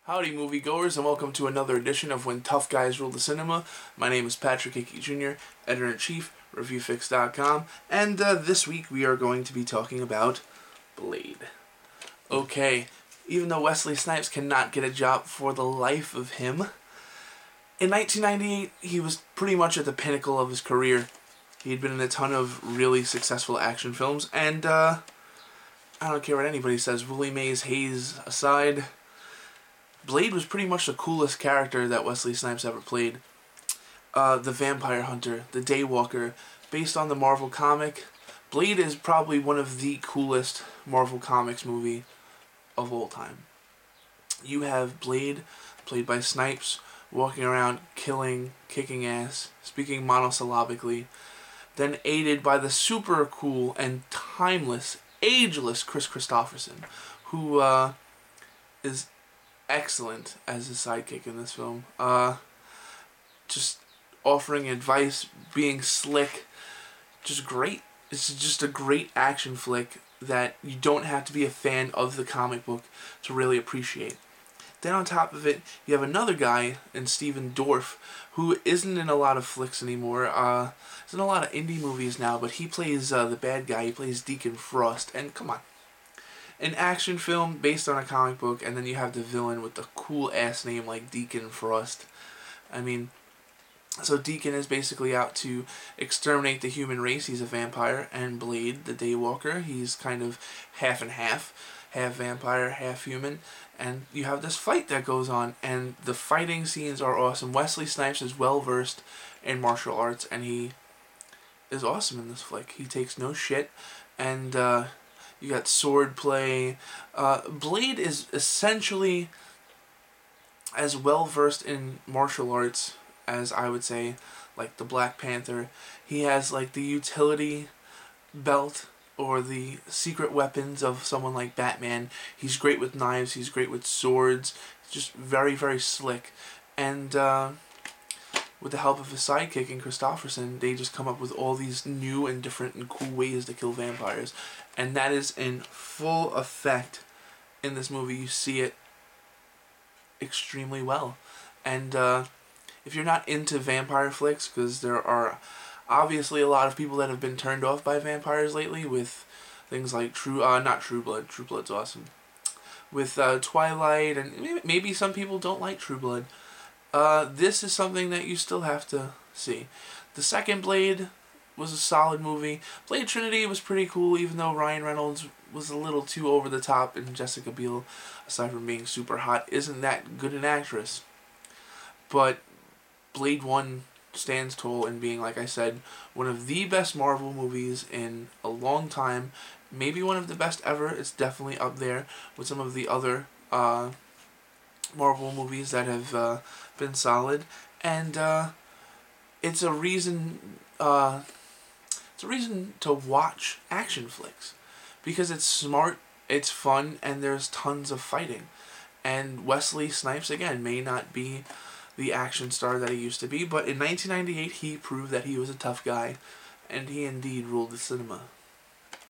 Howdy moviegoers, and welcome to another edition of When Tough Guys Rule the Cinema. My name is Patrick Hickey Jr., Editor-in-Chief, ReviewFix.com, and this week we are going to be talking about Blade. Okay, even though Wesley Snipes cannot get a job for the life of him, in 1998 he was pretty much at the pinnacle of his career. He had been in a ton of really successful action films, and I don't care what anybody says, Willie Mays Hayes aside, Blade was pretty much the coolest character that Wesley Snipes ever played. The vampire hunter, the daywalker, based on the Marvel comic. Blade is probably one of the coolest Marvel Comics movie of all time. You have Blade, played by Snipes, walking around, killing, kicking ass, speaking monosyllabically, then aided by the super cool and timeless, ageless Chris Christopherson, who is excellent as his sidekick in this film. Just offering advice, being slick, just great. It's just a great action flick that you don't have to be a fan of the comic book to really appreciate. Then on top of it, you have another guy in Steven Dorff, who isn't in a lot of flicks anymore. He's in a lot of indie movies now, but he plays the bad guy. He plays Deacon Frost, and come on. An action film based on a comic book, and then you have the villain with the cool-ass name like Deacon Frost. I mean, so Deacon is basically out to exterminate the human race. He's a vampire, and Blade, the daywalker, he's kind of half and half vampire, half human, and you have this fight that goes on, and the fighting scenes are awesome. Wesley Snipes is well-versed in martial arts, and he is awesome in this flick. He takes no shit, and you got sword play. Blade is essentially as well versed in martial arts as, I would say, like the Black Panther. He has like the utility belt or the secret weapons of someone like Batman. He's great with knives. He's great with swords. Just very, very slick. And with the help of his sidekick in Christopherson, they just come up with all these new and different and cool ways to kill vampires. And that is in full effect in this movie. You see it extremely well. And if you're not into vampire flicks, because there are obviously a lot of people that have been turned off by vampires lately with things like not True Blood. True Blood's awesome. With Twilight, and maybe some people don't like True Blood. This is something that you still have to see. The second Blade was a solid movie. Blade Trinity was pretty cool, even though Ryan Reynolds was a little too over the top, and Jessica Biel, aside from being super hot, isn't that good an actress. But Blade 1 stands tall in being, like I said, one of the best Marvel movies in a long time. Maybe one of the best ever. It's definitely up there with some of the other Marvel movies that have been solid, and it's a reason to watch action flicks, because it's smart, it's fun, and there's tons of fighting. And Wesley Snipes, again, may not be the action star that he used to be, but in 1998 he proved that he was a tough guy, and he indeed ruled the cinema.